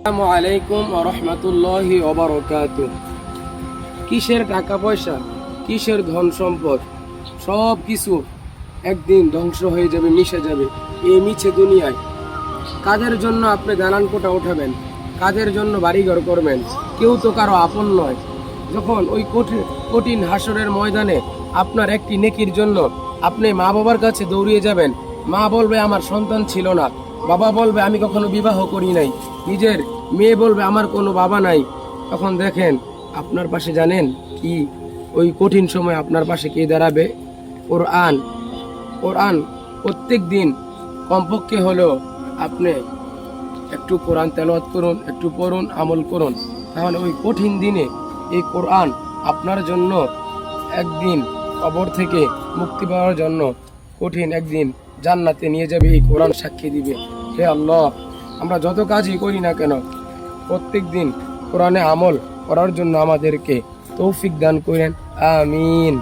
আসসালামু আলাইকুম ওয়া রাহমাতুল্লাহি ওয়া বারাকাতুহু। কিসের টাকা পয়সা, কিসের ধন সম্পদ, সব কিছু একদিন ধ্বংস হয়ে যাবে, মিশে যাবে এই মিছে দুনিয়ায়। কাদের জন্য আপনি দালান কোঠা উঠাবেন, কাদের জন্য বাড়িঘর করবেন? কেউ তো কারো আপন নয়। যখন ওই কঠিন হাসরের ময়দানে আপনার একটি নেকির জন্য আপনি মা বাবার কাছে দৌড়িয়ে যাবেন, মা বলবে আমার সন্তান ছিল না, বাবা বলবে আমি কখনো বিবাহ করি নাই, নিজের মেয়ে বলবে আমার কোনো বাবা নাই। তখন দেখেন আপনার পাশে জানেন কি? ওই কঠিন সময় আপনার পাশে কে দাঁড়াবে? কোরআন। কোরআন প্রত্যেক দিন কমপক্ষে হলেও আপনি একটু কোরআন তেলাওয়াত করুন, একটু পড়ুন, আমল করুন। তাহলে ওই কঠিন দিনে এই কোরআন আপনার জন্য একদিন কবর থেকে মুক্তি পাওয়ার জন্য কঠিন একদিন জান্নাতে নিয়ে যাবে। এই কোরআন সাক্ষী দিবে। হে আল্লাহ, আমরা যত কাজই করি না কেন প্রত্যেক দিন কোরআনে আমল করার জন্য আমাদেরকে তৌফিক দান করেন। আমিন।